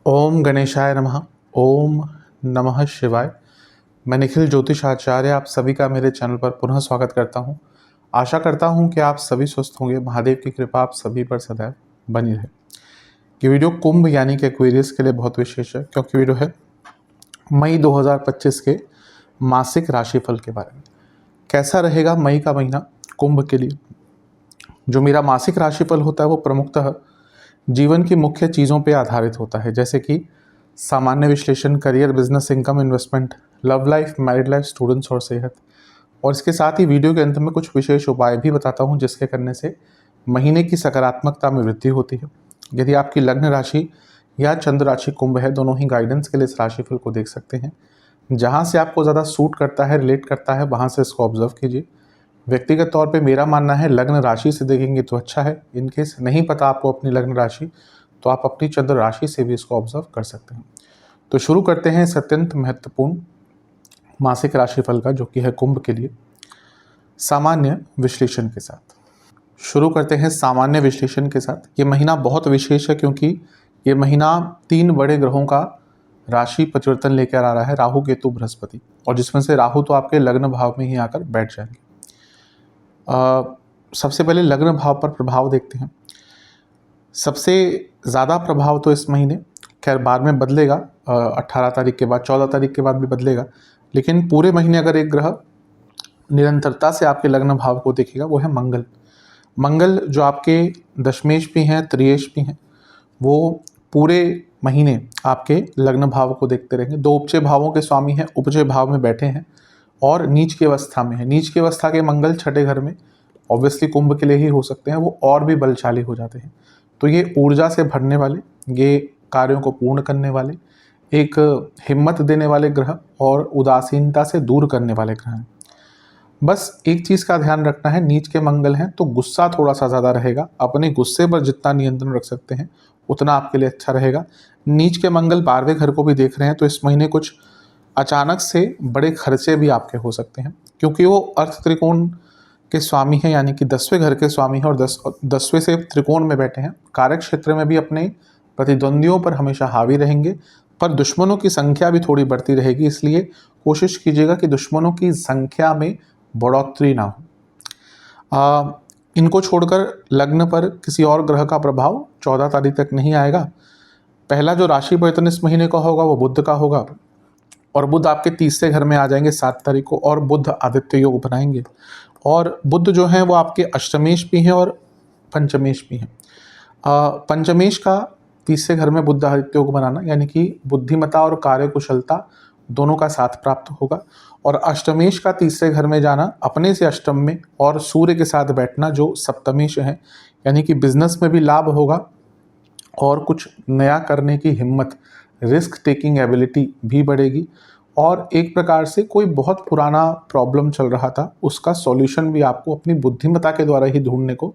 ओम गणेशाय नमः। ओम नमः शिवाय। मैं निखिल ज्योतिष आचार्य आप सभी का मेरे चैनल पर पुनः स्वागत करता हूं। आशा करता हूं कि आप सभी स्वस्थ होंगे। महादेव की कृपा आप सभी पर सदैव बनी रहे। ये वीडियो कुंभ यानी कि एक्वेरियस के लिए बहुत विशेष है, क्योंकि वीडियो है मई 2025 के मासिक राशिफल के बारे में। कैसा रहेगा मई का महीना कुंभ के लिए। जो मेरा मासिक राशिफल होता है वो प्रमुखतः जीवन की मुख्य चीज़ों पर आधारित होता है, जैसे कि सामान्य विश्लेषण, career, business, income, investment, love life, married life, students और सेहत। और इसके साथ ही वीडियो के अंत में कुछ विशेष उपाय भी बताता हूं, जिसके करने से महीने की सकारात्मकता में वृद्धि होती है। यदि आपकी लग्न राशि या चंद्र राशि कुंभ है, दोनों ही गाइडेंस के लिए इस राशिफल को देख सकते हैं। जहां से आपको ज़्यादा सूट करता है, रिलेट करता है, वहां से इसको ऑब्जर्व कीजिए। व्यक्तिगत तौर पे मेरा मानना है लग्न राशि से देखेंगे तो अच्छा है। इनकेस नहीं पता आपको अपनी लग्न राशि, तो आप अपनी चंद्र राशि से भी इसको ऑब्जर्व कर सकते हैं। तो शुरू करते हैं इस अत्यंत महत्वपूर्ण मासिक राशिफल का, जो कि है कुंभ के लिए, सामान्य विश्लेषण के साथ। शुरू करते हैं सामान्य विश्लेषण के साथ। ये महीना बहुत विशेष है, क्योंकि ये महीना 3 बड़े ग्रहों का राशि परिवर्तन लेकर आ रहा है, राहु, केतु, बृहस्पति। और जिसमें से राहु तो आपके लग्न भाव में ही आकर बैठ जाएंगे। सबसे पहले लग्न भाव पर प्रभाव देखते हैं। सबसे ज़्यादा प्रभाव तो इस महीने, खैर बाद में बदलेगा, 18 तारीख के बाद, 14 तारीख के बाद भी बदलेगा, लेकिन पूरे महीने अगर एक ग्रह निरंतरता से आपके लग्न भाव को देखेगा, वो है मंगल। मंगल जो आपके दशमेश भी हैं, त्रियेश भी हैं, वो पूरे महीने आपके लग्न भाव को देखते रहेंगे। 2 उपचय भावों के स्वामी हैं, उपचय भाव में बैठे हैं और नीच की अवस्था में है। नीच की अवस्था के मंगल छठे घर में, ऑब्वियसली कुंभ के लिए ही हो सकते हैं, वो और भी बलशाली हो जाते हैं। तो ये ऊर्जा से भरने वाले, ये कार्यों को पूर्ण करने वाले, एक हिम्मत देने वाले ग्रह और उदासीनता से दूर करने वाले ग्रह हैं। बस एक चीज़ का ध्यान रखना है, नीच के मंगल हैं तो गुस्सा थोड़ा सा ज़्यादा रहेगा। अपने गुस्से पर जितना नियंत्रण रख सकते हैं उतना आपके लिए अच्छा रहेगा। नीच के मंगल 12वें घर को भी देख रहे हैं, तो इस महीने कुछ अचानक से बड़े खर्चे भी आपके हो सकते हैं, क्योंकि वो अर्थ त्रिकोण के स्वामी हैं, यानी कि 10वें घर के स्वामी हैं और 10वें से त्रिकोण में बैठे हैं। कार्य क्षेत्र में भी अपने प्रतिद्वंदियों पर हमेशा हावी रहेंगे, पर दुश्मनों की संख्या भी थोड़ी बढ़ती रहेगी। इसलिए कोशिश कीजिएगा कि दुश्मनों की संख्या में बढ़ोतरी ना हो। इनको छोड़कर लग्न पर किसी और ग्रह का प्रभाव 14 तारीख तक नहीं आएगा। पहला जो राशि परिवर्तन इस महीने का होगा वो बुध का होगा, और बुध आपके 30वें घर में आ जाएंगे 7 तारीख को, और बुध आदित्य योग बनाएंगे। और बुध जो है वो आपके अष्टमेश भी हैं और पंचमेश भी हैं। पंचमेश का 30वें घर में बुध आदित्य योग बनाना, यानी कि बुद्धिमत्ता और कार्यकुशलता दोनों का साथ प्राप्त होगा। और अष्टमेश का 30वें घर में जाना, अपने से अष्टम में और सूर्य के साथ बैठना जो सप्तमेश है, यानी कि बिजनेस में भी लाभ होगा और कुछ नया करने की हिम्मत, रिस्क टेकिंग एबिलिटी भी बढ़ेगी। और एक प्रकार से कोई बहुत पुराना प्रॉब्लम चल रहा था, उसका सॉल्यूशन भी आपको अपनी बुद्धिमत्ता के द्वारा ही ढूंढने को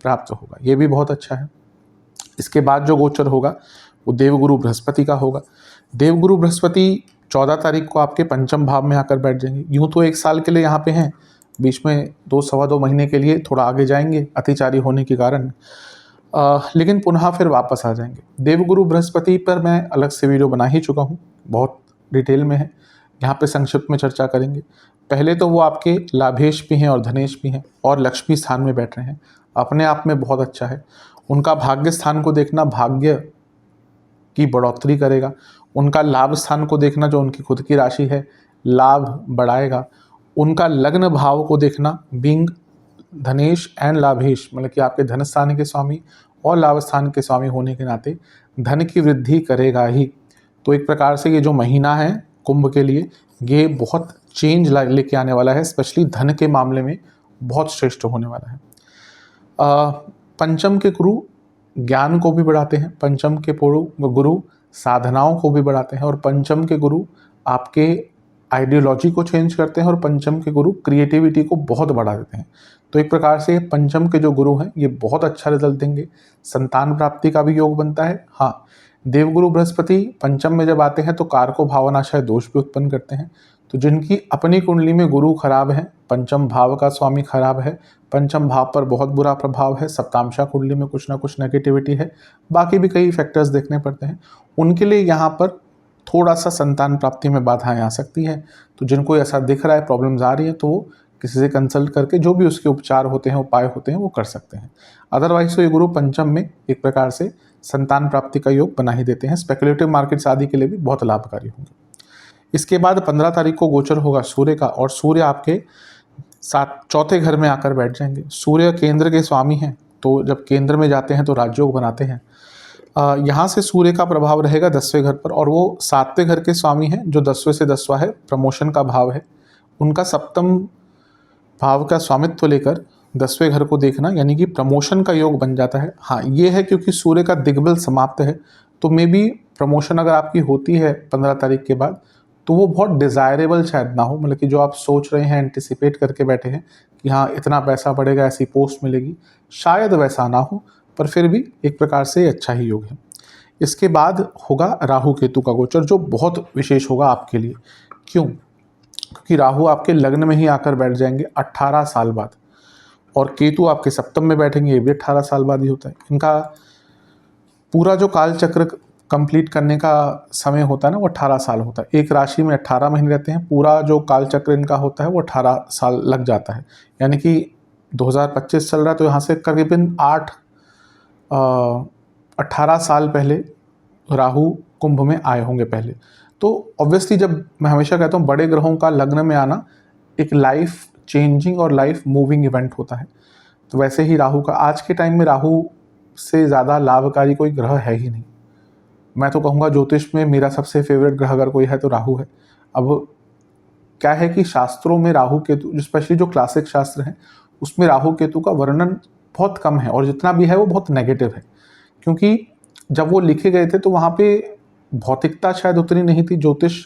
प्राप्त होगा। ये भी बहुत अच्छा है। इसके बाद जो गोचर होगा वो देवगुरु बृहस्पति का होगा। देवगुरु बृहस्पति 14 तारीख को आपके पंचम भाव में आकर बैठ जाएंगे। यूँ तो 1 साल के लिए यहाँ पे हैं, बीच में 2 सवा 2 महीने के लिए थोड़ा आगे जाएंगे अतिचारी होने के कारण, लेकिन पुनः फिर वापस आ जाएंगे। देवगुरु बृहस्पति पर मैं अलग से वीडियो बना ही चुका हूँ, बहुत डिटेल में है, यहाँ पे संक्षिप्त में चर्चा करेंगे। पहले तो वो आपके लाभेश भी हैं और धनेश भी हैं और लक्ष्मी स्थान में बैठ रहे हैं, अपने आप में बहुत अच्छा है। उनका भाग्य स्थान को देखना भाग्य की बढ़ोतरी करेगा। उनका लाभ स्थान को देखना, जो उनकी खुद की राशि है, लाभ बढ़ाएगा। उनका लग्न भाव को देखना, बीइंग धनेश एंड लाभेश, मतलब कि आपके धन स्थान के स्वामी और लाभ स्थान के स्वामी होने के नाते धन की वृद्धि करेगा ही। तो एक प्रकार से ये जो महीना है कुंभ के लिए, ये बहुत चेंज लेके आने वाला है, स्पेशली धन के मामले में बहुत श्रेष्ठ होने वाला है। पंचम के गुरु ज्ञान को भी बढ़ाते हैं, पंचम के गुरु साधनाओं को भी बढ़ाते हैं, और पंचम के गुरु आपके आइडियोलॉजी को चेंज करते हैं, और पंचम के गुरु क्रिएटिविटी को बहुत बढ़ा देते हैं। तो एक प्रकार से पंचम के जो गुरु हैं ये बहुत अच्छा रिजल्ट देंगे। संतान प्राप्ति का भी योग बनता है। हाँ, देवगुरु बृहस्पति पंचम में जब आते हैं तो कारको भावनाशय दोष भी उत्पन्न करते हैं, तो जिनकी अपनी कुंडली में गुरु खराब है, पंचम भाव का स्वामी खराब है, पंचम भाव पर बहुत बुरा प्रभाव है, सप्तांशा कुंडली में कुछ ना कुछ नेगेटिविटी है, बाकी भी कई फैक्टर्स देखने पड़ते हैं, उनके लिए यहाँ पर थोड़ा सा संतान प्राप्ति में बाधाएं आ सकती है। तो जिनको ऐसा दिख रहा है, प्रॉब्लम्स आ रही है, तो वो किसी से कंसल्ट करके जो भी उसके उपचार होते हैं, उपाय होते हैं, वो कर सकते हैं। अदरवाइज तो ये गुरु पंचम में एक प्रकार से संतान प्राप्ति का योग बना ही देते हैं। स्पेकुलेटिव मार्केट्स आदि के लिए भी बहुत लाभकारी होंगे। इसके बाद 15 तारीख को गोचर होगा सूर्य का, और सूर्य आपके चौथे घर में आकर बैठ जाएंगे। सूर्य केंद्र के स्वामी हैं, तो जब केंद्र में जाते हैं तो राजयोग बनाते हैं। यहाँ से सूर्य का प्रभाव रहेगा 10वें घर पर, और वो 7वें घर के स्वामी हैं, जो 10वें से 10वां है, प्रमोशन का भाव है। उनका सप्तम भाव का स्वामित्व लेकर 10वें घर को देखना, यानी कि प्रमोशन का योग बन जाता है। हाँ, ये है क्योंकि सूर्य का दिग्बल समाप्त है, तो मे बी प्रमोशन अगर आपकी होती है 15 तारीख के बाद, तो वो बहुत डिज़ायरेबल शायद ना हो, मतलब कि जो आप सोच रहे हैं, एंटिसिपेट करके बैठे हैं कि हाँ इतना पैसा बढ़ेगा, ऐसी पोस्ट मिलेगी, शायद वैसा ना हो, पर फिर भी एक प्रकार से अच्छा ही योग है। इसके बाद होगा राहु केतु का गोचर, जो बहुत विशेष होगा आपके लिए। क्यों? क्योंकि राहु आपके लग्न में ही आकर बैठ जाएंगे 18 साल बाद, और केतु आपके सप्तम में बैठेंगे, ये भी 18 साल बाद ही होता है। इनका पूरा जो काल चक्र कंप्लीट करने का समय होता है ना, वो 18 साल होता है। एक राशि में 18 महीने रहते हैं, पूरा जो काल चक्र इनका होता है वो 18 साल लग जाता है। यानी कि 2025 चल रहा है, तो यहाँ से करीबन 18 साल पहले राहु कुंभ में आए होंगे पहले। तो ऑब्वियसली जब मैं हमेशा कहता हूँ बड़े ग्रहों का लग्न में आना एक लाइफ चेंजिंग और लाइफ मूविंग इवेंट होता है, तो वैसे ही राहु का आज के टाइम में राहु से ज़्यादा लाभकारी कोई ग्रह है ही नहीं। मैं तो कहूँगा ज्योतिष में मेरा सबसे फेवरेट ग्रह अगर कोई है तो राहु है। अब क्या है कि शास्त्रों में राहु केतु, स्पेशली जो क्लासिक शास्त्र हैं, उसमें राहु केतु का वर्णन बहुत कम है, और जितना भी है वो बहुत नेगेटिव है, क्योंकि जब वो लिखे गए थे तो वहाँ पे भौतिकता शायद उतनी नहीं थी। ज्योतिष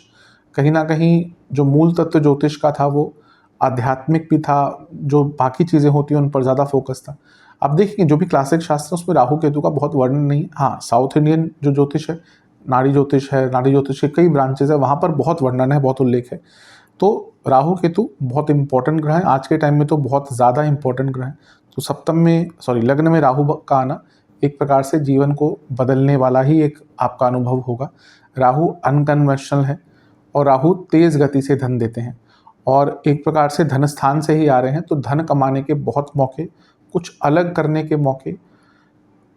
कहीं ना कहीं जो मूल तत्व ज्योतिष का था वो आध्यात्मिक भी था, जो बाकी चीज़ें होती हैं उन पर ज़्यादा फोकस था। अब देखिए जो भी क्लासिक शास्त्र उसमें राहु केतु का बहुत वर्णन नहीं। हाँ, साउथ इंडियन जो ज्योतिष है, नाड़ी ज्योतिष है, नाड़ी ज्योतिष के कई ब्रांचेज है, वहाँ पर बहुत वर्णन है, बहुत उल्लेख है। तो राहु केतु बहुत इंपॉर्टेंट ग्रह है, आज के टाइम में तो बहुत ज़्यादा इंपॉर्टेंट ग्रह है। तो लग्न में राहु का आना एक प्रकार से जीवन को बदलने वाला ही एक आपका अनुभव होगा। राहु अनकन्वेंशनल है, और राहु तेज गति से धन देते हैं, और एक प्रकार से धन स्थान से ही आ रहे हैं, तो धन कमाने के बहुत मौके, कुछ अलग करने के मौके,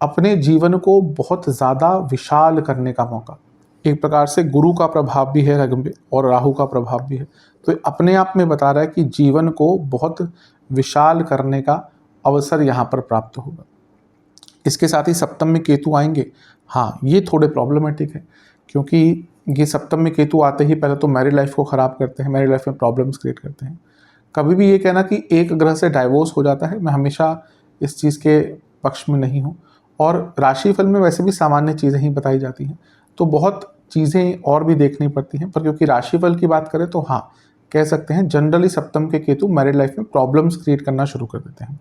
अपने जीवन को बहुत ज़्यादा विशाल करने का मौका। एक प्रकार से गुरु का प्रभाव भी है लग्न में, और राहु का प्रभाव भी है, तो अपने आप में बता रहा है कि जीवन को बहुत विशाल करने का अवसर यहाँ पर प्राप्त होगा। इसके साथ ही सप्तम में केतु आएंगे। हाँ, ये थोड़े प्रॉब्लमेटिक है, क्योंकि ये सप्तम में केतु आते ही पहले तो मैरिड लाइफ को ख़राब करते हैं, मैरिड लाइफ में प्रॉब्लम्स क्रिएट करते हैं। कभी भी ये कहना कि एक ग्रह से डाइवोर्स हो जाता है, मैं हमेशा इस चीज़ के पक्ष में नहीं हूँ, और राशिफल में वैसे भी सामान्य चीज़ें ही बताई जाती हैं, तो बहुत चीज़ें और भी देखनी पड़ती हैं। पर क्योंकि राशिफल की बात करें तो हाँ, कह सकते हैं जनरली सप्तम के केतु मैरिड लाइफ में प्रॉब्लम्स क्रिएट करना शुरू कर देते हैं।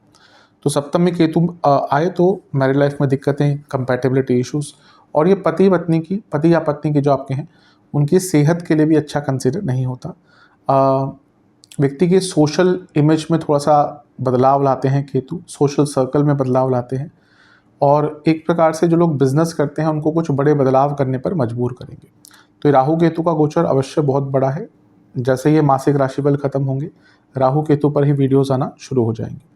तो सप्तम में केतु आए तो मैरिड लाइफ में दिक्कतें, कंपैटिबिलिटी इश्यूज, और ये पति या पत्नी के जो आपके हैं उनकी सेहत के लिए भी अच्छा कंसिडर नहीं होता। व्यक्ति के सोशल इमेज में थोड़ा सा बदलाव लाते हैं केतु, सोशल सर्कल में बदलाव लाते हैं, और एक प्रकार से जो लोग बिजनेस करते हैं उनको कुछ बड़े बदलाव करने पर मजबूर करेंगे। तो राहु केतु का गोचर अवश्य बहुत बड़ा है। जैसे ये मासिक राशिफल खत्म होंगे, राहु केतु पर ही वीडियोस आना शुरू हो जाएंगे।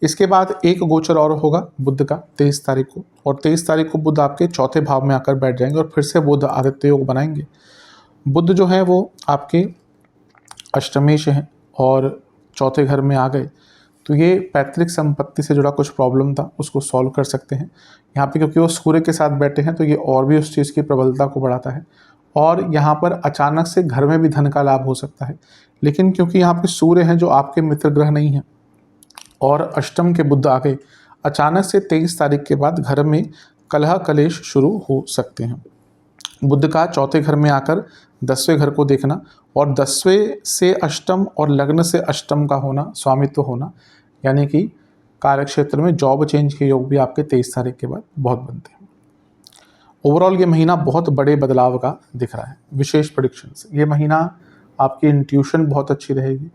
इसके बाद एक गोचर और होगा बुध का 23 तारीख को, और 23 तारीख को बुध आपके चौथे भाव में आकर बैठ जाएंगे, और फिर से बुध आदित्य योग बनाएंगे। बुध जो है वो आपके अष्टमेश हैं और चौथे घर में आ गए, तो ये पैतृक संपत्ति से जुड़ा कुछ प्रॉब्लम था उसको सॉल्व कर सकते हैं। यहाँ पे क्योंकि वो सूर्य के साथ बैठे हैं तो ये और भी उस चीज़ की प्रबलता को बढ़ाता है, और यहाँ पर अचानक से घर में भी धन का लाभ हो सकता है। लेकिन क्योंकि यहाँ पे सूर्य हैं जो आपके मित्र ग्रह नहीं हैं, और अष्टम के बुध आ गए, अचानक से 23 तारीख के बाद घर में कलह कलेश शुरू हो सकते हैं। बुध का चौथे घर में आकर 10वें घर को देखना, और 10वें से अष्टम और लग्न से अष्टम का होना, स्वामित्व होना, यानी कि कार्यक्षेत्र में जॉब चेंज के योग भी आपके 23 तारीख के बाद बहुत बनते हैं। ओवरऑल ये महीना बहुत बड़े बदलाव का दिख रहा है। विशेष प्रेडिक्शंस, ये महीना आपकी इंट्यूशन बहुत अच्छी रहेगी।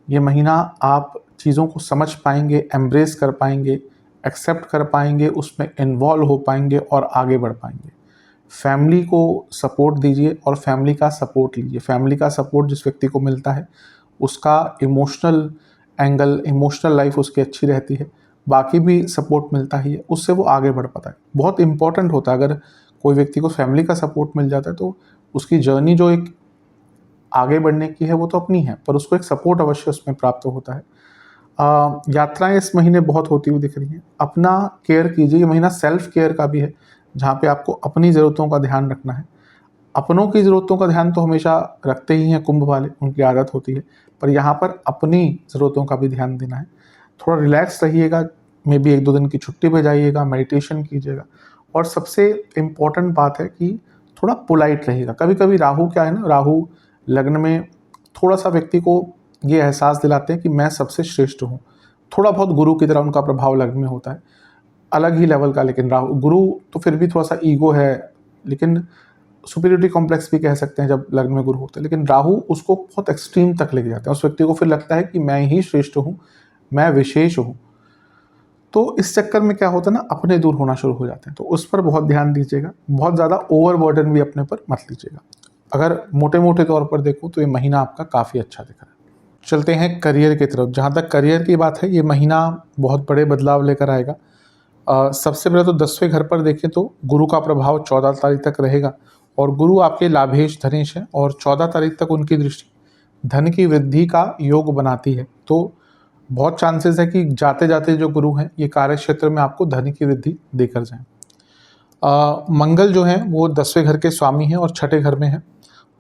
ये महीना आप चीज़ों को समझ पाएंगे, एम्ब्रेस कर पाएंगे, एक्सेप्ट कर पाएंगे, उसमें इन्वॉल्व हो पाएंगे और आगे बढ़ पाएंगे। फैमिली को सपोर्ट दीजिए और फैमिली का सपोर्ट लीजिए। फैमिली का सपोर्ट जिस व्यक्ति को मिलता है उसका इमोशनल एंगल, इमोशनल लाइफ उसकी अच्छी रहती है, बाकी भी सपोर्ट मिलता ही है, उससे वो आगे बढ़ पाता है। बहुत इंपॉर्टेंट होता है, अगर कोई व्यक्ति को फैमिली का सपोर्ट मिल जाता है तो उसकी जर्नी जो एक आगे बढ़ने की है वो तो अपनी है, पर उसको एक सपोर्ट अवश्य उसमें प्राप्त होता है। यात्राएं इस महीने बहुत होती हुई दिख रही हैं। अपना केयर कीजिए, ये महीना सेल्फ केयर का भी है, जहाँ पे आपको अपनी ज़रूरतों का ध्यान रखना है। अपनों की ज़रूरतों का ध्यान तो हमेशा रखते ही हैं कुंभ वाले, उनकी आदत होती है, पर यहाँ पर अपनी ज़रूरतों का भी ध्यान देना है। थोड़ा रिलैक्स रहिएगा, मे बी 1-2 दिन की छुट्टी पे जाइएगा, मेडिटेशन कीजिएगा, और सबसे इम्पॉर्टेंट बात है कि थोड़ा पोलाइट रहिएगा। कभी कभी राहु क्या है ना, राहु लग्न में थोड़ा सा व्यक्ति को ये एहसास दिलाते हैं कि मैं सबसे श्रेष्ठ हूँ। थोड़ा बहुत गुरु की तरह उनका प्रभाव लग्न में होता है, अलग ही लेवल का। लेकिन राहु, गुरु तो फिर भी थोड़ा सा ईगो है, लेकिन सुपीरियरिटी कॉम्प्लेक्स भी कह सकते हैं जब लग्न में गुरु होते हैं। लेकिन राहु उसको बहुत एक्सट्रीम तक लेके जाते हैं, उस व्यक्ति को फिर लगता है कि मैं ही श्रेष्ठ हूँ, मैं विशेष हूँ। तो इस चक्कर में क्या होता है ना, अपने दूर होना शुरू हो जाते हैं। तो उस पर बहुत ध्यान दीजिएगा, बहुत ज़्यादा ओवर बर्डन भी अपने पर मत लीजिएगा। अगर मोटे मोटे तौर पर देखो तो ये महीना आपका काफ़ी अच्छा दिख रहा है। चलते हैं करियर की तरफ। जहाँ तक करियर की बात है, ये महीना बहुत बड़े बदलाव लेकर आएगा। सबसे पहले तो 10वें घर पर देखें तो गुरु का प्रभाव 14 तारीख तक रहेगा, और गुरु आपके लाभेश धनेश हैं, और 14 तारीख तक उनकी दृष्टि धन की वृद्धि का योग बनाती है। तो बहुत चांसेस है कि जाते जाते जो गुरु हैं ये कार्य क्षेत्र में आपको धन की वृद्धि देकर जाएं। मंगल जो है वो 10वें घर के स्वामी हैं और 6ठे घर में है,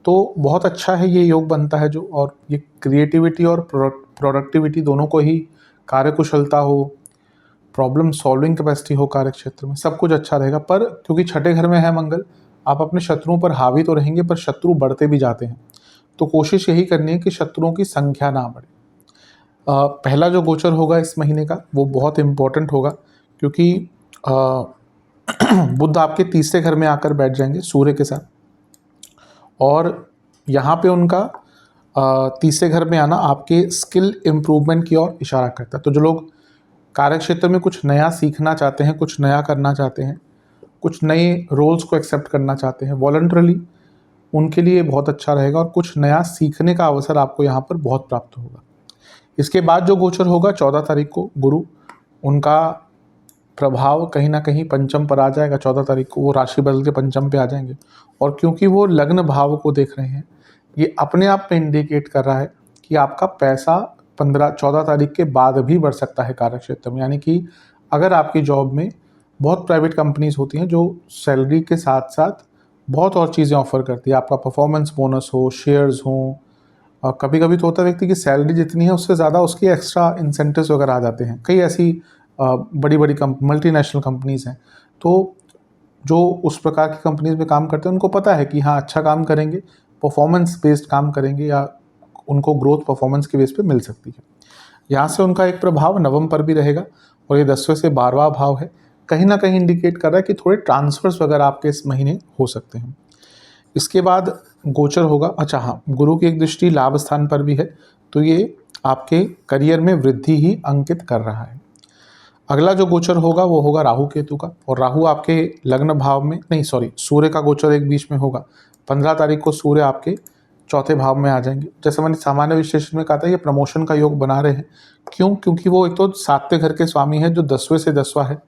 तो बहुत अच्छा है ये योग बनता है जो, और ये क्रिएटिविटी और प्रोडक्टिविटी दोनों को ही, कार्यकुशलता हो, प्रॉब्लम सॉल्विंग कैपेसिटी हो कार्य क्षेत्र में, सब कुछ अच्छा रहेगा। पर क्योंकि 6ठे घर में है मंगल, आप अपने शत्रुओं पर हावी तो रहेंगे, पर शत्रु बढ़ते भी जाते हैं। तो कोशिश यही करनी है कि शत्रुओं की संख्या ना बढ़े। पहला जो गोचर होगा इस महीने का वो बहुत इम्पोर्टेंट होगा, क्योंकि बुध आपके 3रे घर में आकर बैठ जाएंगे सूर्य के साथ, और यहाँ पे उनका 3रे घर में आना आपके स्किल इम्प्रूवमेंट की ओर इशारा करता है। तो जो लोग कार्य क्षेत्र में कुछ नया सीखना चाहते हैं, कुछ नया करना चाहते हैं, कुछ नए रोल्स को एक्सेप्ट करना चाहते हैं वॉलंटरली, उनके लिए बहुत अच्छा रहेगा, और कुछ नया सीखने का अवसर आपको यहाँ पर बहुत प्राप्त होगा। इसके बाद जो गोचर होगा 14 तारीख को गुरु, उनका प्रभाव कहीं ना कहीं पंचम पर आ जाएगा। 14 तारीख को वो राशि बदल के पंचम पे आ जाएंगे, और क्योंकि वो लग्न भाव को देख रहे हैं, ये अपने आप में इंडिकेट कर रहा है कि आपका पैसा 14 तारीख के बाद भी बढ़ सकता है कार्य क्षेत्र में। यानी कि अगर आपकी जॉब में, बहुत प्राइवेट कंपनीज होती हैं जो सैलरी के साथ साथ बहुत और चीज़ें ऑफर करती है, आपका परफॉर्मेंस बोनस हो, शेयर्स हों, कभी कभी तो होता है व्यक्ति की सैलरी जितनी है उससे ज़्यादा उसकी एक्स्ट्रा इंसेंटिव्स वगैरह आ जाते हैं। कई ऐसी बड़ी बड़ी मल्टीनेशनल कंपनीज़ हैं, तो जो उस प्रकार की कंपनीज में काम करते हैं उनको पता है कि हाँ अच्छा काम करेंगे, परफॉर्मेंस बेस्ड काम करेंगे, या उनको ग्रोथ परफॉर्मेंस के बेस पे मिल सकती है। यहाँ से उनका एक प्रभाव नवम पर भी रहेगा, और ये 10वें से 12वां भाव है, कहीं ना कहीं इंडिकेट कर रहा है कि थोड़े ट्रांसफर्स वगैरह आपके इस महीने हो सकते हैं। इसके बाद गोचर होगा, अच्छा हाँ, गुरु की एक दृष्टि लाभ स्थान पर भी है, तो ये आपके करियर में वृद्धि ही अंकित कर रहा है। अगला जो गोचर होगा वो होगा राहु केतु का, और राहु आपके लग्न भाव में, नहीं सॉरी, सूर्य का गोचर एक बीच में होगा। 15 तारीख को सूर्य आपके 4थे भाव में आ जाएंगे। जैसे मैंने सामान्य विश्लेषण में कहा था, ये प्रमोशन का योग बना रहे हैं। क्यों? क्योंकि वो एक तो 7वें घर के स्वामी है जो 10वें से 10वां है,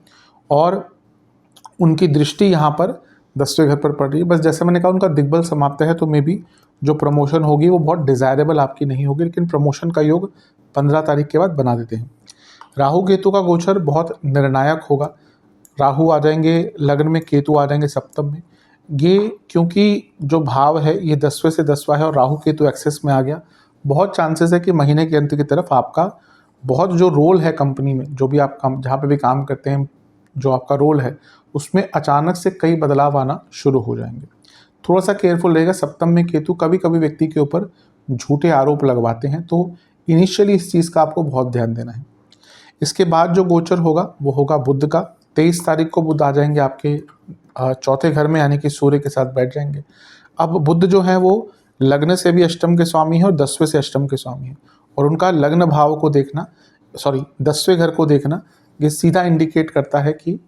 और उनकी दृष्टि यहाँ पर 10वें घर पर पड़ रही है। बस जैसे मैंने कहा उनका दिग्बल समाप्त है, तो मे बी जो प्रमोशन होगी वो बहुत डिज़ायरेबल आपकी नहीं होगी, लेकिन प्रमोशन का योग 15 तारीख के बाद बना देते हैं। राहु केतु का गोचर बहुत निर्णायक होगा। राहु आ जाएंगे लग्न में, केतु आ जाएंगे सप्तम में। ये क्योंकि जो भाव है ये 10वें से 10वां है, और राहु केतु एक्सेस में आ गया, बहुत चांसेस है कि महीने के अंत की तरफ आपका बहुत जो रोल है कंपनी में, जो भी आप जहाँ पे भी काम करते हैं, जो आपका रोल है उसमें अचानक से कई बदलाव आना शुरू हो जाएंगे। थोड़ा सा केयरफुल रहेगा। सप्तम में केतु कभी कभी व्यक्ति के ऊपर झूठे आरोप लगवाते हैं, तो इनिशियली इस चीज़ का आपको बहुत ध्यान देना है। इसके बाद जो गोचर होगा वो होगा बुध का। 23 तारीख को बुध आ जाएंगे आपके 4थे घर में, यानी कि सूर्य के साथ बैठ जाएंगे। अब बुध जो है वो लग्न से भी अष्टम के स्वामी हैं और 10वें से अष्टम के स्वामी हैं, और उनका लग्न भाव को देखना, 10वें घर को देखना, ये सीधा इंडिकेट करता है कि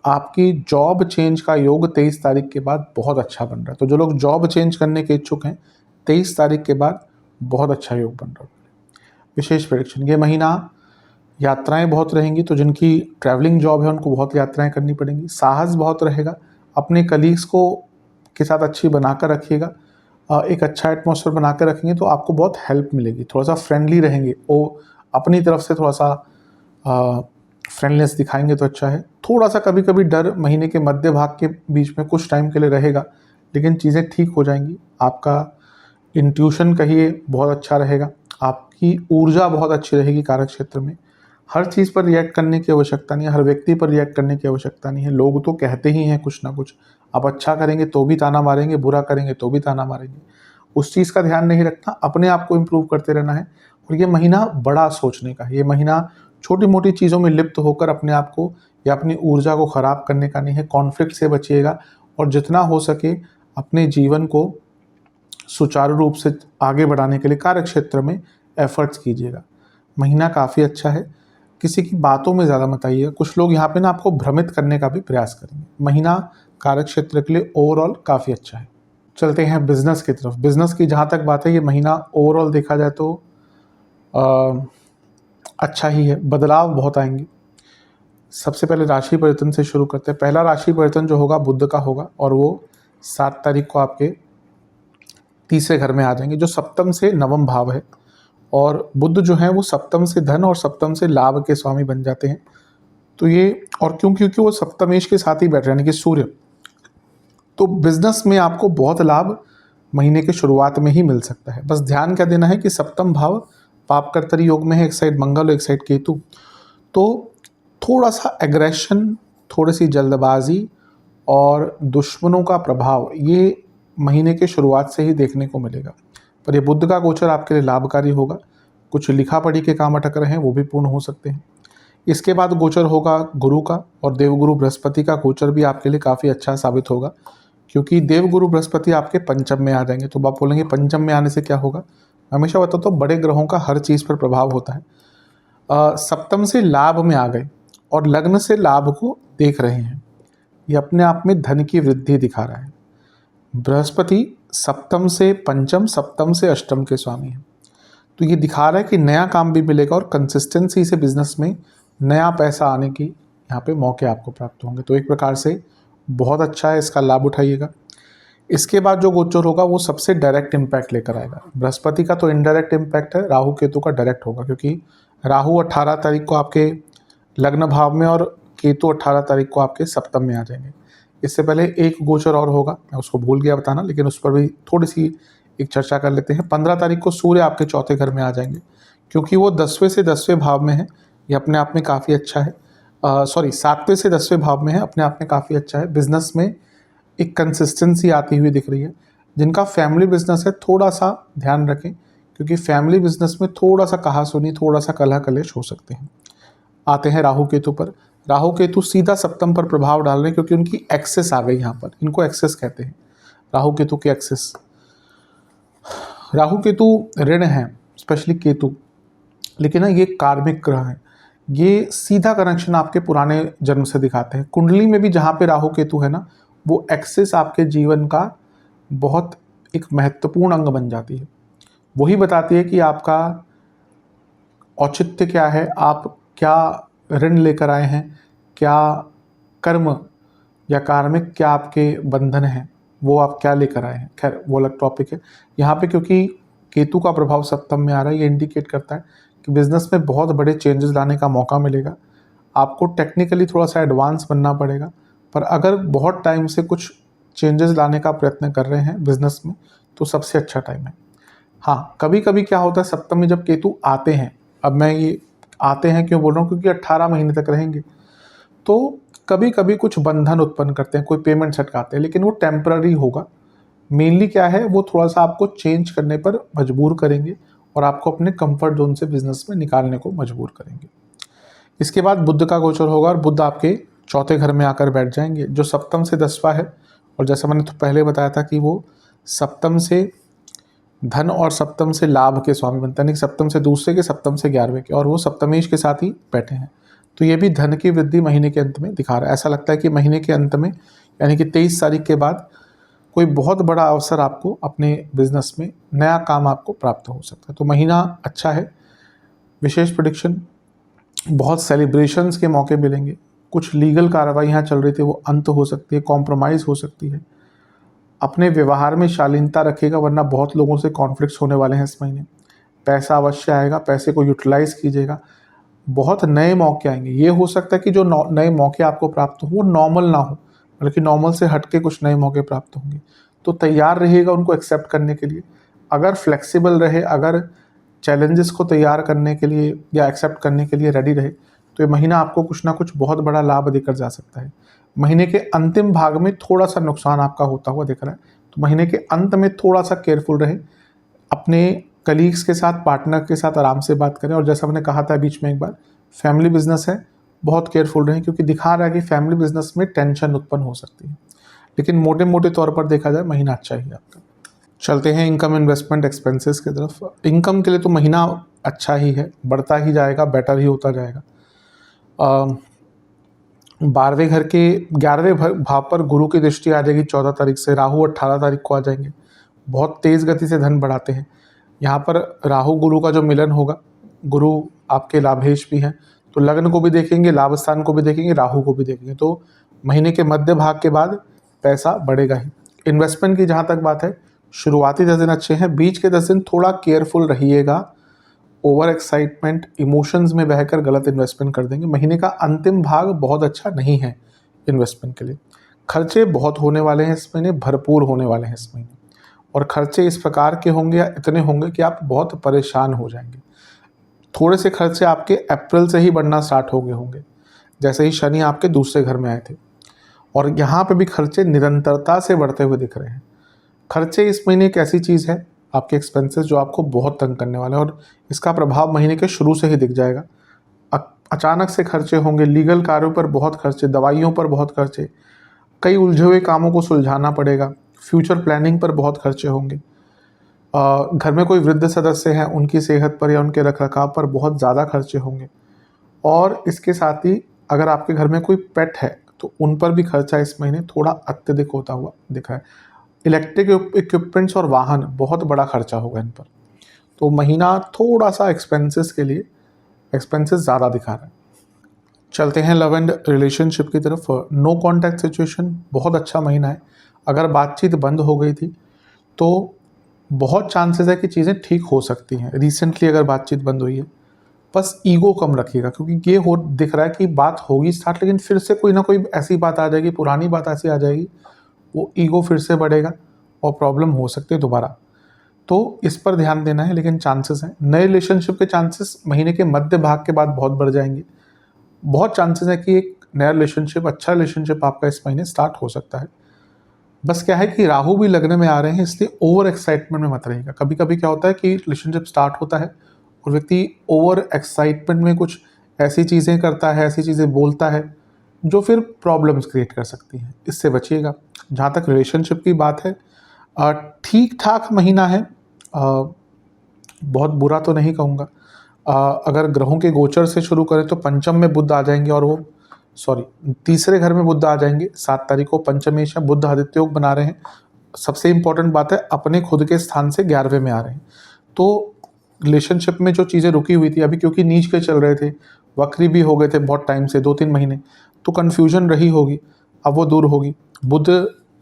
आपकी जॉब चेंज का योग 23 तारीख के बाद बहुत अच्छा बन रहा है। तो जो लोग जॉब चेंज करने के इच्छुक हैं, 23 तारीख के बाद बहुत अच्छा योग बन रहा है। विशेष प्रेडिक्शन, ये महीना यात्राएं बहुत रहेंगी, तो जिनकी ट्रैवलिंग जॉब है उनको बहुत यात्राएं करनी पड़ेंगी। साहस बहुत रहेगा, अपने कलीग्स को के साथ अच्छी बनाकर रखिएगा, एक अच्छा एटमॉस्फेयर बनाकर रखेंगे तो आपको बहुत हेल्प मिलेगी। थोड़ा सा फ्रेंडली रहेंगे, वो अपनी तरफ से थोड़ा सा फ्रेंडनेस दिखाएंगे तो अच्छा है। थोड़ा सा कभी कभी डर महीने के मध्य भाग के बीच में कुछ टाइम के लिए रहेगा, लेकिन चीज़ें ठीक हो जाएंगी। आपका इंट्यूशन कहिए बहुत अच्छा रहेगा, आपकी ऊर्जा बहुत अच्छी रहेगी कार्य क्षेत्र में। हर चीज़ पर रिएक्ट करने की आवश्यकता नहीं है, हर व्यक्ति पर रिएक्ट करने की आवश्यकता नहीं है। लोग तो कहते ही हैं कुछ ना कुछ, आप अच्छा करेंगे तो भी ताना मारेंगे, बुरा करेंगे तो भी ताना मारेंगे। उस चीज़ का ध्यान नहीं रखना, अपने आप को इम्प्रूव करते रहना है। और ये महीना बड़ा सोचने का है, ये महीना छोटी मोटी चीज़ों में लिप्त होकर अपने आप को या अपनी ऊर्जा को ख़राब करने का नहीं है। कॉन्फ्लिक्ट से बचिएगा और जितना हो सके अपने जीवन को सुचारू रूप से आगे बढ़ाने के लिए कार्य क्षेत्र में एफर्ट्स कीजिएगा। महीना काफ़ी अच्छा है, किसी की बातों में ज़्यादा मत आइएगा। कुछ लोग यहाँ पे ना आपको भ्रमित करने का भी प्रयास करेंगे। महीना कार्य क्षेत्र के लिए ओवरऑल काफ़ी अच्छा है। चलते हैं बिजनेस की तरफ। बिजनेस की जहाँ तक बात है, ये महीना ओवरऑल देखा जाए तो अच्छा ही है, बदलाव बहुत आएंगे। सबसे पहले राशि परिवर्तन से शुरू करते हैं। पहला राशि परिवर्तन जो होगा बुध का होगा, और वो 7 तारीख को आपके तीसरे घर में आ जाएंगे, जो सप्तम से नवम भाव है। और बुध जो है वो सप्तम से धन और सप्तम से लाभ के स्वामी बन जाते हैं। तो ये, और क्योंकि वो सप्तमेश के साथ ही बैठ रहे हैं, यानी कि सूर्य, तो बिजनेस में आपको बहुत लाभ महीने के शुरुआत में ही मिल सकता है। बस ध्यान क्या देना है कि सप्तम भाव पापकर्तरी योग में है, एक साइड मंगल और एक साइड केतु, तो थोड़ा सा एग्रेशन, थोड़ी सी जल्दबाजी और दुश्मनों का प्रभाव ये महीने के शुरुआत से ही देखने को मिलेगा। पर ये बुध का गोचर आपके लिए लाभकारी होगा। कुछ लिखा पढ़ी के काम अटक रहे हैं वो भी पूर्ण हो सकते हैं। इसके बाद गोचर होगा गुरु का, और देवगुरु बृहस्पति का गोचर भी आपके लिए काफ़ी अच्छा साबित होगा, क्योंकि देवगुरु बृहस्पति आपके पंचम में आ जाएंगे। तो आप बोलेंगे पंचम में आने से क्या होगा? हमेशा बताता हूँ, बड़े ग्रहों का हर चीज़ पर प्रभाव होता है। सप्तम से लाभ में आ गए और लग्न से लाभ को देख रहे हैं, ये अपने आप में धन की वृद्धि दिखा रहा है। बृहस्पति सप्तम से पंचम, सप्तम से अष्टम के स्वामी हैं, तो ये दिखा रहा है कि नया काम भी मिलेगा और कंसिस्टेंसी से बिजनेस में नया पैसा आने की यहाँ पे मौके आपको प्राप्त होंगे। तो एक प्रकार से बहुत अच्छा है, इसका लाभ उठाइएगा। इसके बाद जो गोचर होगा वो सबसे डायरेक्ट इम्पैक्ट लेकर आएगा। बृहस्पति का तो इनडायरेक्ट इम्पैक्ट है, राहु केतु का डायरेक्ट होगा, क्योंकि राहु 18 तारीख को आपके लग्न भाव में और केतु 18 तारीख को आपके सप्तम में आ जाएंगे। इससे पहले एक गोचर और होगा, मैं उसको भूल गया बताना, लेकिन उस पर भी थोड़ी सी एक चर्चा कर लेते हैं। 15 तारीख को सूर्य आपके चौथे घर में आ जाएंगे, क्योंकि वो 10वें से 10वें भाव में है, ये अपने आप में काफ़ी अच्छा है। 7वें से 10वें भाव में है, अपने आप में काफ़ी अच्छा है। बिजनेस में एक कंसिस्टेंसी आती हुई दिख रही है। जिनका फैमिली बिजनेस है थोड़ा सा ध्यान रखें, क्योंकि फैमिली बिजनेस में थोड़ा सा कहासुनी, थोड़ा सा कलह कलेश हो सकते हैं। आते हैं राहु केतु पर। राहु केतु सीधा सप्तम पर प्रभाव डाल रहे हैं, क्योंकि उनकी एक्सेस आ गई यहाँ पर, इनको एक्सेस कहते हैं, राहु केतु की एक्सेस। राहु केतु ऋण है, स्पेशली केतु, लेकिन ना ये कार्मिक ग्रह है, ये सीधा कनेक्शन आपके पुराने जन्म से दिखाते हैं। कुंडली में भी जहाँ पे राहु केतु है ना, वो एक्सेस आपके जीवन का बहुत एक महत्वपूर्ण अंग बन जाती है। वही बताती है कि आपका औचित्य क्या है, आप क्या ऋण लेकर आए हैं, क्या कर्म या कार्मिक क्या आपके बंधन हैं, वो आप क्या लेकर आए हैं। खैर वो अलग टॉपिक है। यहाँ पे क्योंकि केतु का प्रभाव सप्तम में आ रहा है, ये इंडिकेट करता है कि बिजनेस में बहुत बड़े चेंजेस लाने का मौका मिलेगा। आपको टेक्निकली थोड़ा सा एडवांस बनना पड़ेगा, पर अगर बहुत टाइम से कुछ चेंजेस लाने का प्रयत्न कर रहे हैं बिजनेस में, तो सबसे अच्छा टाइम है। हाँ, कभी कभी क्या होता है, सप्तम में जब केतु आते हैं, अब मैं ये आते हैं क्यों बोल रहा हूँ, क्योंकि 18 महीने तक रहेंगे, तो कभी कभी कुछ बंधन उत्पन्न करते हैं, कोई पेमेंट अटकाते हैं, लेकिन वो टेम्पररी होगा। मेनली क्या है, वो थोड़ा सा आपको चेंज करने पर मजबूर करेंगे और आपको अपने कंफर्ट जोन से बिजनेस में निकालने को मजबूर करेंगे। इसके बाद बुध का गोचर होगा, और बुध आपके चौथे घर में आकर बैठ जाएंगे, जो सप्तम से 10वां है। और जैसा मैंने तो पहले बताया था कि वो सप्तम से धन और सप्तम से लाभ के स्वामी बनते हैं, यानी सप्तम से दूसरे के, सप्तम से 11वें के, और वो सप्तमेश के साथ ही बैठे हैं। तो ये भी धन की वृद्धि महीने के अंत में दिखा रहा है। ऐसा लगता है कि महीने के अंत में यानी कि 23 तारीख के बाद कोई बहुत बड़ा अवसर आपको अपने बिजनेस में, नया काम आपको प्राप्त हो सकता है। तो महीना अच्छा है। विशेष प्रेडिक्शन, बहुत सेलिब्रेशंस के मौके मिलेंगे। कुछ लीगल कार्रवाइयाँ चल रही थी वो अंत हो सकती है, कॉम्प्रोमाइज़ हो सकती है। अपने व्यवहार में शालीनता रखिएगा, वरना बहुत लोगों से कॉन्फ्लिक्ट्स होने वाले हैं इस महीने। पैसा अवश्य आएगा, पैसे को यूटिलाइज़ कीजिएगा। बहुत नए मौके आएंगे। ये हो सकता है कि जो नए मौके आपको प्राप्त हो वो नॉर्मल ना हो, बल्कि नॉर्मल से हटके कुछ नए मौके प्राप्त होंगे। तो तैयार रहिएगा उनको एक्सेप्ट करने के लिए। अगर फ्लेक्सिबल रहे, अगर चैलेंजेस को तैयार करने के लिए या एक्सेप्ट करने के लिए रेडी रहे, तो ये महीना आपको कुछ ना कुछ बहुत बड़ा लाभ देकर जा सकता है। महीने के अंतिम भाग में थोड़ा सा नुकसान आपका होता हुआ दिख रहा है, तो महीने के अंत में थोड़ा सा केयरफुल रहे। अपने कलीग्स के साथ, पार्टनर के साथ आराम से बात करें। और जैसा मैंने कहा था बीच में एक बार, फैमिली बिजनेस है, बहुत केयरफुल रहें, क्योंकि दिखा रहा है कि फैमिली बिजनेस में टेंशन उत्पन्न हो सकती है। लेकिन मोटे मोटे तौर पर देखा जाए महीना अच्छा ही है आपका। चलते हैं इनकम, इन्वेस्टमेंट, एक्सपेंसेस की तरफ। इनकम के लिए तो महीना अच्छा ही है, बढ़ता ही जाएगा, बेटर ही होता जाएगा। 12वें घर के 11वें भाव पर गुरु की दृष्टि आ जाएगी 14 तारीख से। राहु 18 तारीख को आ जाएंगे। बहुत तेज़ गति से धन बढ़ाते हैं। यहाँ पर राहु गुरु का जो मिलन होगा, गुरु आपके लाभेश भी हैं, तो लग्न को भी देखेंगे, लाभ स्थान को भी देखेंगे, राहु को भी देखेंगे। तो महीने के मध्य भाग के बाद पैसा बढ़ेगा ही। इन्वेस्टमेंट की जहाँ तक बात है, शुरुआती 10 दिन अच्छे हैं, बीच के 10 दिन थोड़ा केयरफुल रहिएगा। ओवर एक्साइटमेंट, इमोशंस में बहकर गलत इन्वेस्टमेंट कर देंगे। महीने का अंतिम भाग बहुत अच्छा नहीं है इन्वेस्टमेंट के लिए। खर्चे बहुत होने वाले हैं इस महीने, भरपूर होने वाले हैं इस महीने, और खर्चे इस प्रकार के होंगे या इतने होंगे कि आप बहुत परेशान हो जाएंगे। थोड़े से खर्चे आपके अप्रैल से ही बढ़ना स्टार्ट हो गए होंगे, जैसे ही शनि आपके दूसरे घर में आए थे, और यहाँ पे भी खर्चे निरंतरता से बढ़ते हुए दिख रहे हैं। खर्चे इस महीने एक ऐसी चीज़ है, आपके एक्सपेंसेस, जो आपको बहुत तंग करने वाले हैं, और इसका प्रभाव महीने के शुरू से ही दिख जाएगा। अचानक से खर्चे होंगे, लीगल कार्यों पर बहुत खर्चे, दवाइयों पर बहुत खर्चे, कई उलझे हुए कामों को सुलझाना पड़ेगा, फ्यूचर प्लानिंग पर बहुत खर्चे होंगे। घर में कोई वृद्ध सदस्य हैं, उनकी सेहत पर या उनके रखरखाव पर बहुत ज़्यादा खर्चे होंगे। और इसके साथ ही अगर आपके घर में कोई पेट है तो उन पर भी खर्चा इस महीने थोड़ा अत्यधिक होता हुआ दिखा है। इलेक्ट्रिक इक्विपमेंट्स और वाहन, बहुत बड़ा खर्चा होगा इन पर। तो महीना थोड़ा सा एक्सपेंसेस के लिए, एक्सपेंसेस ज़्यादा दिखा रहा है। चलते हैं लव एंड रिलेशनशिप की तरफ। नो कॉन्टैक्ट सिचुएशन, बहुत अच्छा महीना है। अगर बातचीत बंद हो गई थी तो बहुत चांसेस है कि चीज़ें ठीक हो सकती हैं। रिसेंटली अगर बातचीत बंद हुई है, बस ईगो कम रखिएगा, क्योंकि ये हो दिख रहा है कि बात होगी स्टार्ट, लेकिन फिर से कोई ना कोई ऐसी बात आ जाएगी, पुरानी बात ऐसी आ जाएगी, वो ईगो फिर से बढ़ेगा और प्रॉब्लम हो सकती है दोबारा। तो इस पर ध्यान देना है, लेकिन चांसेस हैं। नए रिलेशनशिप के चांसेस महीने के मध्य भाग के बाद बहुत बढ़ जाएंगे। बहुत चांसेस है कि एक नया रिलेशनशिप, अच्छा रिलेशनशिप आपका इस महीने स्टार्ट हो सकता है। बस क्या है कि राहु भी लगने में आ रहे हैं, इसलिए ओवर एक्साइटमेंट में मत रहिएगा। कभी कभी क्या होता है कि रिलेशनशिप स्टार्ट होता है और व्यक्ति ओवर एक्साइटमेंट में कुछ ऐसी चीज़ें करता है, ऐसी चीज़ें बोलता है जो फिर प्रॉब्लम्स क्रिएट कर सकती हैं। इससे बचिएगा। जहाँ तक रिलेशनशिप की बात है, ठीक ठाक महीना है, बहुत बुरा तो नहीं कहूँगा। अगर ग्रहों के गोचर से शुरू करें तो पंचम में बुध आ जाएंगे, और वो तीसरे घर में बुध आ जाएंगे 7 तारीख को। पंचमेश है, बुध आदित्य योग बना रहे हैं। सबसे इंपॉर्टेंट बात है, अपने खुद के स्थान से 11वें में आ रहे हैं। तो रिलेशनशिप में जो चीज़ें रुकी हुई थी अभी, क्योंकि नीच के चल रहे थे, वक्री भी हो गए थे बहुत टाइम से, 2-3 महीने, तो कन्फ्यूजन रही होगी, अब वो दूर होगी। बुध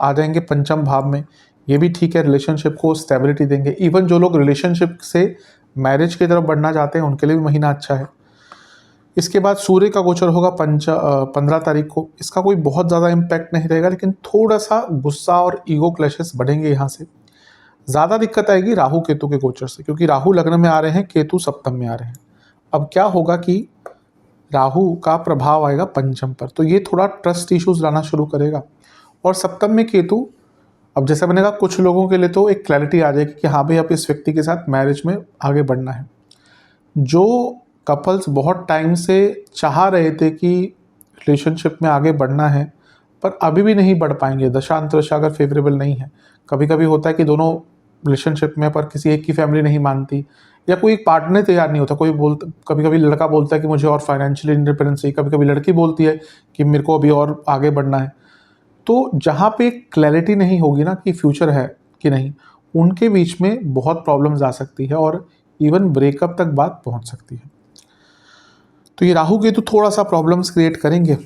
आ जाएंगे पंचम भाव में, ये भी ठीक है, रिलेशनशिप को स्टेबिलिटी देंगे। इवन जो लोग रिलेशनशिप से मैरिज की तरफ बढ़ना चाहते हैं उनके लिए भी महीना अच्छा है। इसके बाद सूर्य का गोचर होगा 15 तारीख को। इसका कोई बहुत ज़्यादा इम्पैक्ट नहीं रहेगा, लेकिन थोड़ा सा गुस्सा और ईगो क्लैशेस बढ़ेंगे। यहाँ से ज़्यादा दिक्कत आएगी राहु केतु के गोचर से, क्योंकि राहु लग्न में आ रहे हैं, केतु सप्तम में आ रहे हैं। अब क्या होगा कि राहु का प्रभाव आएगा पंचम पर, तो ये थोड़ा ट्रस्ट इश्यूज लाना शुरू करेगा। और सप्तम में केतु, अब जैसा मैंने कहा, कुछ लोगों के लिए तो एक क्लैरिटी आ जाएगी कि हाँ भाई, अब इस व्यक्ति के साथ मैरिज में आगे बढ़ना है। जो कपल्स बहुत टाइम से चाह रहे थे कि रिलेशनशिप में आगे बढ़ना है, पर अभी भी नहीं बढ़ पाएंगे, दशा अंतरदशा अगर फेवरेबल नहीं है। कभी कभी होता है कि दोनों रिलेशनशिप में पर किसी एक की फैमिली नहीं मानती, या कोई एक पार्टनर तैयार नहीं होता। कोई बोलता, कभी कभी लड़का बोलता है कि मुझे और फाइनेंशियल इंडिपेंडेंस चाहिए, कभी कभी लड़की बोलती है कि मेरे को अभी और आगे बढ़ना है। तो जहाँ पे क्लैरिटी नहीं होगी ना कि फ्यूचर है कि नहीं, उनके बीच में बहुत प्रॉब्लम्स आ सकती है और इवन ब्रेकअप तक बात पहुँच सकती है। तो ये राहु केतु थोड़ा सा प्रॉब्लम्स क्रिएट करेंगे।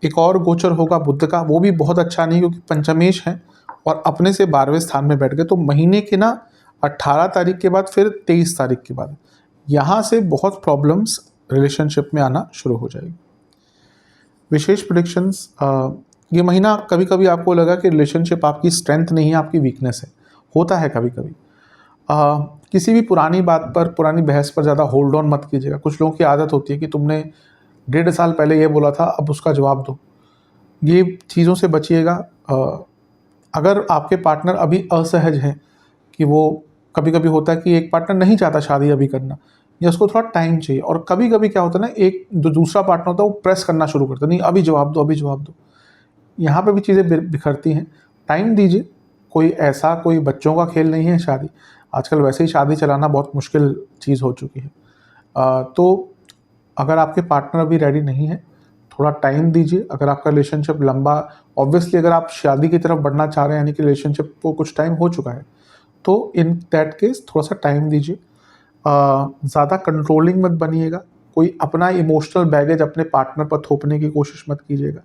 एक और गोचर होगा बुध का, वो भी बहुत अच्छा नहीं, क्योंकि पंचमेश है और अपने से 12वें स्थान में बैठ गए। तो महीने के ना 18 तारीख के बाद फिर 23 तारीख के बाद यहाँ से बहुत प्रॉब्लम्स रिलेशनशिप में आना शुरू हो जाएगी। विशेष प्रेडिक्शंस, ये महीना कभी कभी आपको लगा कि रिलेशनशिप आपकी स्ट्रेंथ नहीं है, आपकी वीकनेस है, होता है कभी कभी। किसी भी पुरानी बात पर, पुरानी बहस पर ज़्यादा होल्ड ऑन मत कीजिएगा। कुछ लोगों की आदत होती है कि तुमने 1.5 साल पहले ये बोला था, अब उसका जवाब दो। ये चीज़ों से बचिएगा। अगर आपके पार्टनर अभी असहज है, कि वो, कभी कभी होता है कि एक पार्टनर नहीं चाहता शादी अभी करना, या उसको थोड़ा टाइम चाहिए, और कभी कभी क्या होता है ना, एक जो दूसरा पार्टनर होता है वो प्रेस करना शुरू करता है, नहीं अभी जवाब दो, अभी जवाब दो। यहाँ पे भी चीज़ें बिखरती हैं। टाइम दीजिए। कोई बच्चों का खेल नहीं है शादी। आजकल वैसे ही शादी चलाना बहुत मुश्किल चीज़ हो चुकी है। तो अगर आपके पार्टनर अभी रेडी नहीं है, थोड़ा टाइम दीजिए। अगर आपका रिलेशनशिप लंबा, ऑब्वियसली अगर आप शादी की तरफ बढ़ना चाह रहे हैं, यानी कि रिलेशनशिप को कुछ टाइम हो चुका है, तो इन दैट केस थोड़ा सा टाइम दीजिए। ज़्यादा कंट्रोलिंग मत बनिएगा। कोई अपना इमोशनल बैगेज अपने पार्टनर पर थोपने की कोशिश मत कीजिएगा।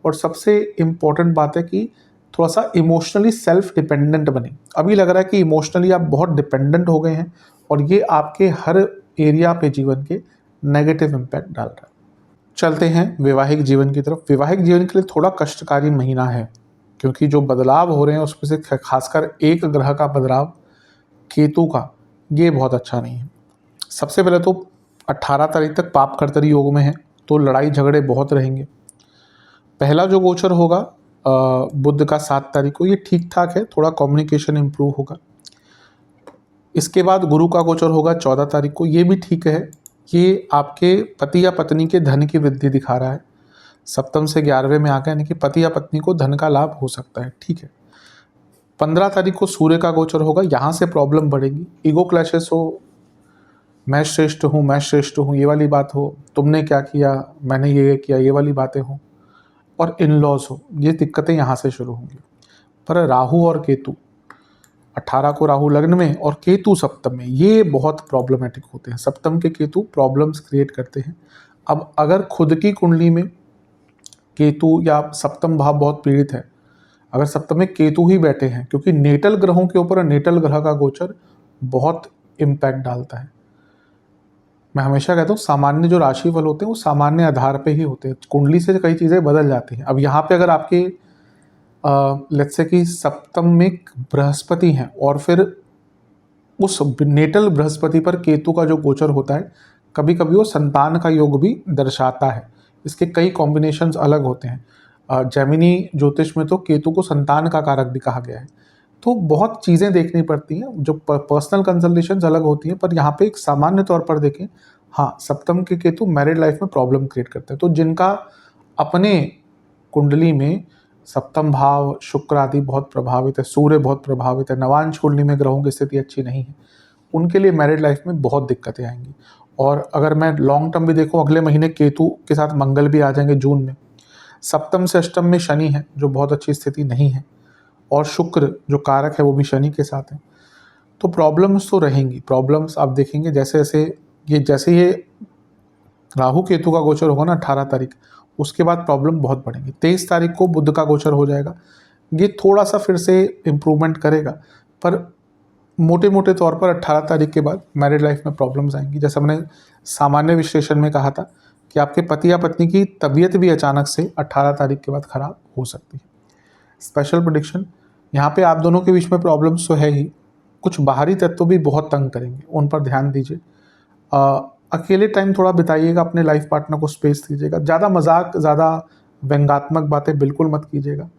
और सबसे इम्पॉर्टेंट बात है कि थोड़ा सा इमोशनली सेल्फ डिपेंडेंट बने। अभी लग रहा है कि इमोशनली आप बहुत डिपेंडेंट हो गए हैं, और ये आपके हर एरिया पे जीवन के नेगेटिव इम्पैक्ट डाल रहा है। चलते हैं वैवाहिक जीवन की तरफ। वैवाहिक जीवन के लिए थोड़ा कष्टकारी महीना है, क्योंकि जो बदलाव हो रहे हैं उसमें से खासकर एक ग्रह का बदलाव, केतु का, ये बहुत अच्छा नहीं है। सबसे पहले तो 18 तारीख तक पाप कर्तरी योग में है, तो लड़ाई झगड़े बहुत रहेंगे। पहला जो गोचर होगा बुध का 7 तारीख को, ये ठीक ठाक है, थोड़ा कम्युनिकेशन इम्प्रूव होगा। इसके बाद गुरु का गोचर होगा 14 तारीख को, ये भी ठीक है। ये आपके पति या पत्नी के धन की वृद्धि दिखा रहा है। सप्तम से 11वें में आ गया, यानी कि पति या पत्नी को धन का लाभ हो सकता है, ठीक है। 15 तारीख को सूर्य का गोचर होगा, यहाँ से प्रॉब्लम बढ़ेगी। ईगो क्लैशेस हो, मैं श्रेष्ठ हूँ, मैं श्रेष्ठ हूँ, ये वाली बात हो, तुमने क्या किया, मैंने ये किया, ये वाली बातें हो, और इन लॉज हो, ये दिक्कतें यहाँ से शुरू होंगी। पर राहु और केतु, 18 को राहु लग्न में और केतु सप्तम में, ये बहुत प्रॉब्लमेटिक होते हैं। सप्तम के केतु प्रॉब्लम्स क्रिएट करते हैं। अब अगर खुद की कुंडली में केतु या सप्तम भाव बहुत पीड़ित है, अगर सप्तम में केतु ही बैठे हैं, क्योंकि नेटल ग्रहों के ऊपर नेटल ग्रह का गोचर बहुत इम्पैक्ट डालता है। मैं हमेशा कहता हूँ सामान्य जो राशिफल होते हैं वो सामान्य आधार पे ही होते हैं, कुंडली से कई चीज़ें बदल जाती हैं। अब यहाँ पे अगर आपके लेट्स से कि सप्तम में बृहस्पति हैं, और फिर उस नेटल बृहस्पति पर केतु का जो गोचर होता है, कभी कभी वो संतान का योग भी दर्शाता है। इसके कई कॉम्बिनेशंस अलग होते हैं। जैमिनी ज्योतिष में तो केतु को संतान का कारक भी कहा गया है। तो बहुत चीज़ें देखनी पड़ती हैं, जो पर्सनल कंसल्टेशंस अलग होती हैं, पर यहाँ पे एक सामान्य तौर पर देखें, हाँ, सप्तम के केतु मैरिड लाइफ में प्रॉब्लम क्रिएट करते हैं। तो जिनका अपने कुंडली में सप्तम भाव, शुक्र आदि बहुत प्रभावित है, सूर्य बहुत प्रभावित है, नवांश कुंडली में ग्रहों की स्थिति अच्छी नहीं है, उनके लिए मैरिड लाइफ में बहुत दिक्कतें आएंगी। और अगर मैं लॉन्ग टर्म भी देखूँ, अगले महीने केतु के साथ मंगल भी आ जाएंगे जून में। सप्तम से अष्टम में शनि है, जो बहुत अच्छी स्थिति नहीं है, और शुक्र जो कारक है वो भी शनि के साथ है। तो प्रॉब्लम्स तो रहेंगी। प्रॉब्लम्स आप देखेंगे जैसे ये राहु केतु का गोचर होगा ना 18 तारीख, उसके बाद प्रॉब्लम बहुत बढ़ेंगी। 23 तारीख को बुध का गोचर हो जाएगा, ये थोड़ा सा फिर से इम्प्रूवमेंट करेगा, पर मोटे मोटे तौर पर 18 तारीख के बाद मैरिड लाइफ में प्रॉब्लम्स आएंगी। जैसा मैंने सामान्य विश्लेषण में कहा था कि आपके पति या पत्नी की तबीयत भी अचानक से 18 तारीख के बाद खराब हो सकती है। स्पेशल प्रेडिक्शन, यहाँ पे आप दोनों के बीच में प्रॉब्लम्स तो है ही, कुछ बाहरी तत्व भी बहुत तंग करेंगे, उन पर ध्यान दीजिए। अकेले टाइम थोड़ा बिताइएगा, अपने लाइफ पार्टनर को स्पेस दीजिएगा। ज़्यादा मजाक, ज़्यादा व्यंग्यात्मक बातें बिल्कुल मत कीजिएगा।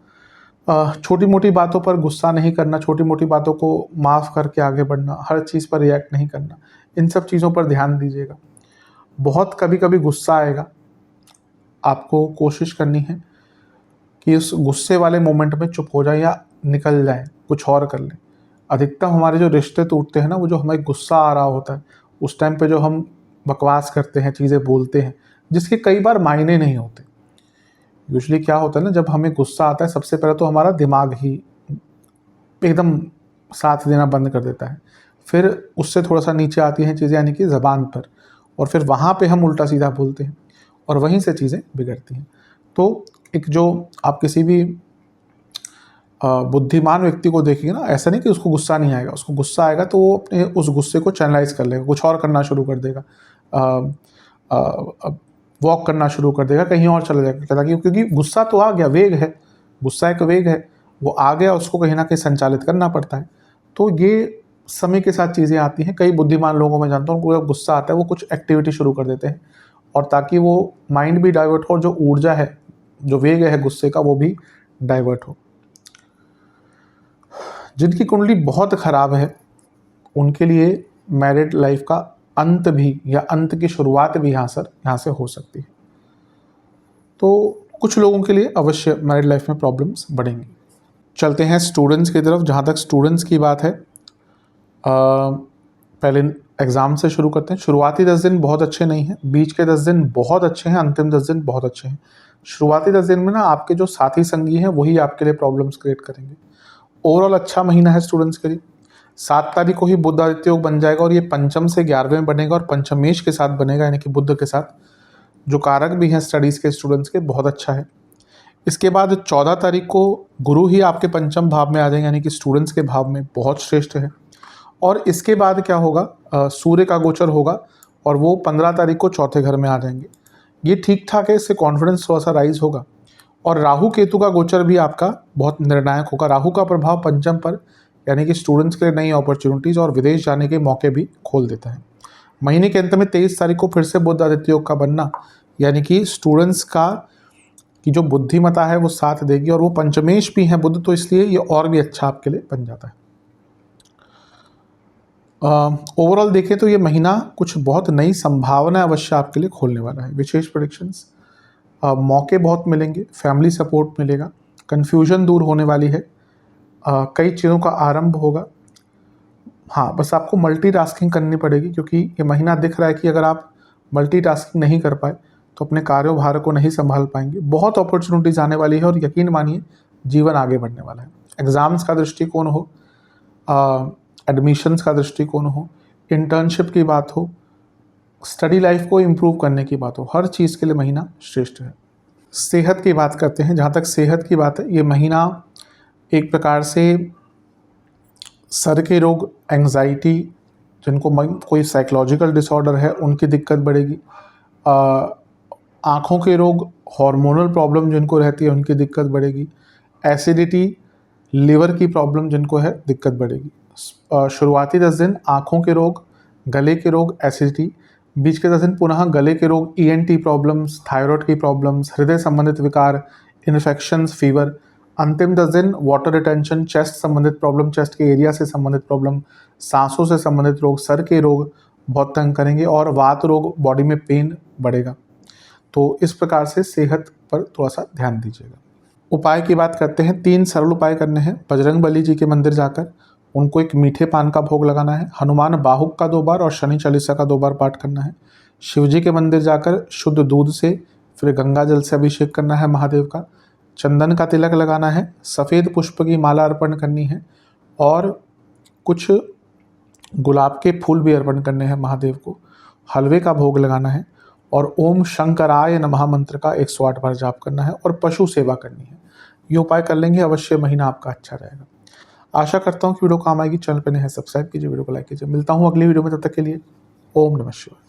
छोटी मोटी बातों पर गुस्सा नहीं करना, छोटी मोटी बातों को माफ़ करके आगे बढ़ना, हर चीज़ पर रिएक्ट नहीं करना, इन सब चीज़ों पर ध्यान दीजिएगा। बहुत कभी कभी गुस्सा आएगा, आपको कोशिश करनी है कि उस गुस्से वाले मोमेंट में चुप हो जाए या निकल जाए, कुछ और कर लें। अधिकतम हमारे जो रिश्ते टूटते हैं ना, वो जो हमें गुस्सा आ रहा होता है उस टाइम पे जो हम बकवास करते हैं, चीज़ें बोलते हैं जिसके कई बार मायने नहीं होते। यूजुअली क्या होता है ना, जब हमें गुस्सा आता है सबसे पहले तो हमारा दिमाग ही एकदम साथ देना बंद कर देता है, फिर उससे थोड़ा सा नीचे आती हैं चीज़ें यानी कि ज़बान पर, और फिर वहाँ पे हम उल्टा सीधा बोलते हैं और वहीं से चीज़ें बिगड़ती हैं। तो एक जो आप किसी भी बुद्धिमान व्यक्ति को देखेंगे ना, ऐसा नहीं कि उसको गुस्सा नहीं आएगा, उसको गुस्सा आएगा तो वो अपने उस गुस्से को चैनलाइज कर लेगा, कुछ और करना शुरू कर देगा, वॉक करना शुरू कर देगा, कहीं और चला जाएगा, क्योंकि गुस्सा तो आ गया, वेग है, गुस्सा एक वेग है, वो आ गया, उसको कहीं ना कहीं संचालित करना पड़ता है। तो ये समय के साथ चीज़ें आती हैं। कई बुद्धिमान लोगों में जानता हूँ, उनको जब गुस्सा आता है वो कुछ एक्टिविटी शुरू कर देते हैं, और ताकि वो माइंड भी डाइवर्ट हो और जो ऊर्जा है, जो वेग है गुस्से का, वो भी डाइवर्ट हो। जिनकी कुंडली बहुत ख़राब है उनके लिए मैरिड लाइफ का अंत भी या अंत की शुरुआत भी यहाँ से हो सकती है। तो कुछ लोगों के लिए अवश्य मैरिड लाइफ में प्रॉब्लम्स बढ़ेंगी। चलते हैं स्टूडेंट्स की तरफ। जहाँ तक स्टूडेंट्स की बात है, पहले एग्ज़ाम से शुरू करते हैं। शुरुआती 10 दिन बहुत अच्छे नहीं हैं, बीच के 10 दिन बहुत अच्छे हैं, अंतिम 10 दिन बहुत अच्छे हैं। शुरुआती 10 दिन में ना आपके जो साथी संगी हैं वही आपके लिए प्रॉब्लम्स क्रिएट करेंगे। ओवरऑल अच्छा महीना है स्टूडेंट्स के लिए। 7 तारीख को ही बुध आदित्य योग बन जाएगा और ये पंचम से 11वें में बनेगा और पंचमेश के साथ बनेगा, यानी कि बुध के साथ, जो कारक भी हैं स्टडीज़ के स्टूडेंट्स के, बहुत अच्छा है। इसके बाद 14 तारीख को गुरु ही आपके पंचम भाव में आ जाएंगे, यानी कि स्टूडेंट्स के भाव में, बहुत श्रेष्ठ है। और इसके बाद क्या होगा, सूर्य का गोचर होगा और वो 15 तारीख को चौथे घर में आ जाएंगे। ये ठीक ठाक है, इससे कॉन्फिडेंस थोड़ा सा राइज होगा। और राहु केतु का गोचर भी आपका बहुत निर्णायक होगा। राहु का प्रभाव पंचम पर, यानी कि स्टूडेंट्स के लिए नई अपॉर्चुनिटीज़ और विदेश जाने के मौके भी खोल देता है। महीने के अंत में 23 तारीख को फिर से बुध आदित्य योग का बनना, यानी कि स्टूडेंट्स का की जो बुद्धिमता है वो साथ देगी, और वो पंचमेश भी है बुध, तो इसलिए ये और भी अच्छा आपके लिए बन जाता है। ओवरऑल देखें तो ये महीना कुछ बहुत नई संभावना अवश्य आपके लिए खोलने वाला है। विशेष प्रेडिक्शंस, मौके बहुत मिलेंगे, फैमिली सपोर्ट मिलेगा, कन्फ्यूजन दूर होने वाली है, कई चीज़ों का आरंभ होगा। हाँ, बस आपको मल्टीटास्किंग करनी पड़ेगी, क्योंकि ये महीना दिख रहा है कि अगर आप मल्टीटास्किंग नहीं कर पाए तो अपने कार्यभार को नहीं संभाल पाएंगे। बहुत अपॉर्चुनिटीज़ आने वाली है और यकीन मानिए जीवन आगे बढ़ने वाला है। एग्ज़ाम्स का दृष्टिकोण हो, एडमिशन्स का दृष्टिकोण हो, इंटर्नशिप की बात हो, स्टडी लाइफ को इम्प्रूव करने की बात हो, हर चीज़ के लिए महीना श्रेष्ठ है। सेहत की बात करते हैं। जहाँ तक सेहत की बात है, ये महीना एक प्रकार से सर के रोग, एंग्जाइटी, जिनको कोई साइकोलॉजिकल डिसऑर्डर है उनकी दिक्कत बढ़ेगी, आँखों के रोग, हार्मोनल प्रॉब्लम जिनको रहती है उनकी दिक्कत बढ़ेगी, एसिडिटी, लिवर की प्रॉब्लम जिनको है दिक्कत बढ़ेगी। शुरुआती 10 दिन आँखों के रोग, गले के रोग, एसिडिटी, बीच के 10 दिन पुनः गले के रोग, ENT प्रॉब्लम्स, थायराइड की प्रॉब्लम्स, हृदय संबंधित विकार, इन्फेक्शंस, फीवर, अंतिम 10 दिन वाटर रिटेंशन, चेस्ट संबंधित प्रॉब्लम, चेस्ट के एरिया से संबंधित प्रॉब्लम, सांसों से संबंधित रोग, सर के रोग बहुत तंग करेंगे, और वात रोग, बॉडी में पेन बढ़ेगा। तो इस प्रकार से सेहत पर थोड़ा सा ध्यान दीजिएगा। उपाय की बात करते हैं। 3 सरल उपाय करने हैं। बजरंग बली जी के मंदिर जाकर उनको एक मीठे पान का भोग लगाना है, हनुमान बाहुक का 2 बार और शनि चालीसा का 2 बार पाठ करना है, शिव जी के मंदिर जाकर शुद्ध दूध से फिर गंगा जल से अभिषेक करना है महादेव का, चंदन का तिलक लगाना है, सफ़ेद पुष्प की माला अर्पण करनी है, और कुछ गुलाब के फूल भी अर्पण करने हैं महादेव को, हलवे का भोग लगाना है, और ओम शंकराय नमः मंत्र का 108 बार जाप करना है, और पशु सेवा करनी है। ये उपाय कर लेंगे, अवश्य महीना आपका अच्छा रहेगा। आशा करता हूँ कि वीडियो काम आएगी। चैनल पर नए हैं सब्सक्राइब कीजिए, वीडियो को लाइक कीजिए। मिलता हूँ अगली वीडियो में, तब तक के लिए ओम नमः शिवाय।